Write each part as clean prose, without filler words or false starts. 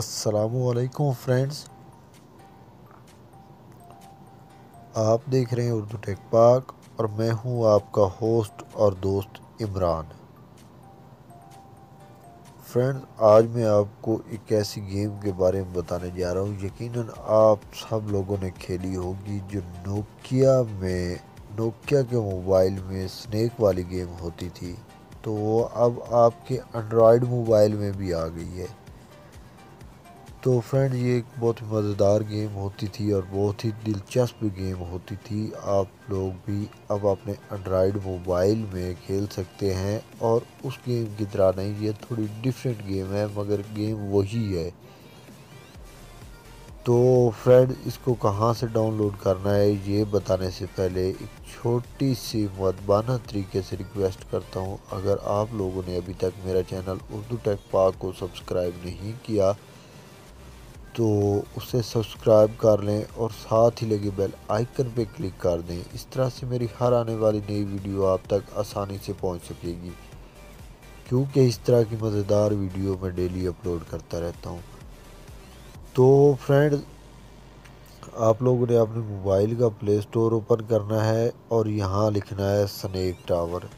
अस्सलामुअलैकुम फ्रेंड्स, आप देख रहे हैं उर्दू टेक पाक और मैं हूं आपका होस्ट और दोस्त इमरान। फ्रेंड्स, आज मैं आपको एक ऐसी गेम के बारे में बताने जा रहा हूं यकीनन आप सब लोगों ने खेली होगी, जो नोकिया के मोबाइल में स्नेक वाली गेम होती थी। तो वो अब आपके एंड्रॉयड मोबाइल में भी आ गई है। तो फ्रेंड, ये एक बहुत ही मज़ेदार गेम होती थी और बहुत ही दिलचस्प गेम होती थी। आप लोग भी अब अपने एंड्रॉयड मोबाइल में खेल सकते हैं और उस गेम की तरह नहीं, ये थोड़ी डिफरेंट गेम है मगर गेम वही है। तो फ्रेंड, इसको कहाँ से डाउनलोड करना है ये बताने से पहले एक छोटी सी मुअद्दबाना तरीके से रिक्वेस्ट करता हूँ। अगर आप लोगों ने अभी तक मेरा चैनल उर्दू टेक पाक को सब्सक्राइब नहीं किया तो उसे सब्सक्राइब कर लें और साथ ही लगे बेल आइकन पे क्लिक कर दें। इस तरह से मेरी हर आने वाली नई वीडियो आप तक आसानी से पहुंच सकेगी, क्योंकि इस तरह की मज़ेदार वीडियो मैं डेली अपलोड करता रहता हूं। तो फ्रेंड, आप लोगों ने अपने मोबाइल का प्ले स्टोर ओपन करना है और यहाँ लिखना है स्नेक टावर।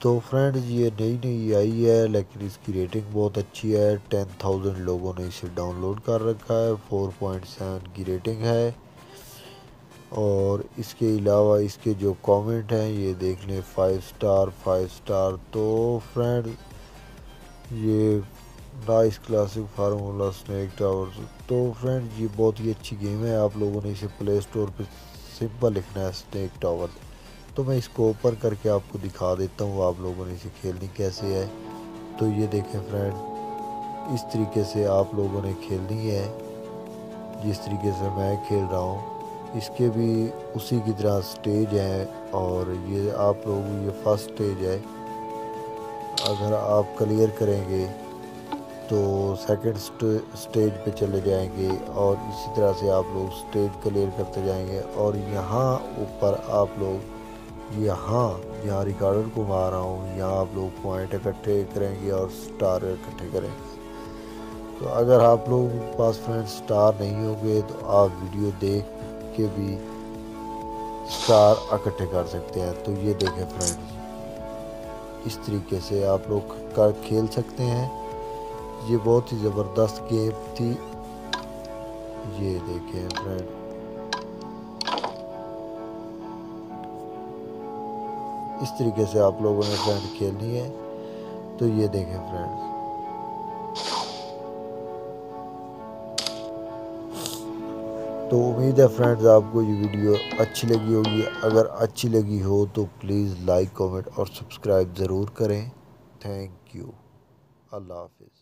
तो फ्रेंड्स, ये नई नई आई है लेकिन इसकी रेटिंग बहुत अच्छी है। 10,000 लोगों ने इसे डाउनलोड कर रखा है। 4.7 की रेटिंग है। और इसके अलावा इसके जो कमेंट हैं ये देख लें, 5 स्टार 5 स्टार। तो फ्रेंड, ये nice classic formula snake towers. तो फ्रेंड, ये बहुत ही अच्छी गेम है। आप लोगों ने इसे प्ले स्टोर पे सिंपल लिखना है स्नेक टावर। तो मैं इसको ओपन करके आपको दिखा देता हूँ आप लोगों ने इसे खेलनी कैसे है। तो ये देखें फ्रेंड, इस तरीके से आप लोगों ने खेलनी है जिस तरीके से मैं खेल रहा हूँ। इसके भी उसी की तरह स्टेज है और ये आप लोग ये फर्स्ट स्टेज है। अगर आप क्लियर करेंगे तो सेकंड स्टेज पे चले जाएंगे और इसी तरह से आप लोग स्टेज क्लियर करते जाएंगे। और यहाँ ऊपर आप लोग यहाँ रिकॉर्डर को मार रहा हूँ, यहाँ आप लोग पॉइंट इकट्ठे करेंगे और स्टार इकट्ठे करेंगे। तो अगर आप लोगों के पास फ्रेंड स्टार नहीं होंगे तो आप वीडियो देख के भी स्टार इकट्ठे कर सकते हैं। तो ये देखें फ्रेंड्स, इस तरीके से आप लोग कर खेल सकते हैं। ये बहुत ही ज़बरदस्त गेम थी। ये देखें फ्रेंड, इस तरीके से आप लोगों ने फ्रेंड खेलनी है। तो ये देखें फ्रेंड्स, तो उम्मीद है फ्रेंड्स आपको ये वीडियो अच्छी लगी होगी। अगर अच्छी लगी हो तो प्लीज़ लाइक, कमेंट और सब्सक्राइब ज़रूर करें। Thank you. अल्लाह हाफिज़।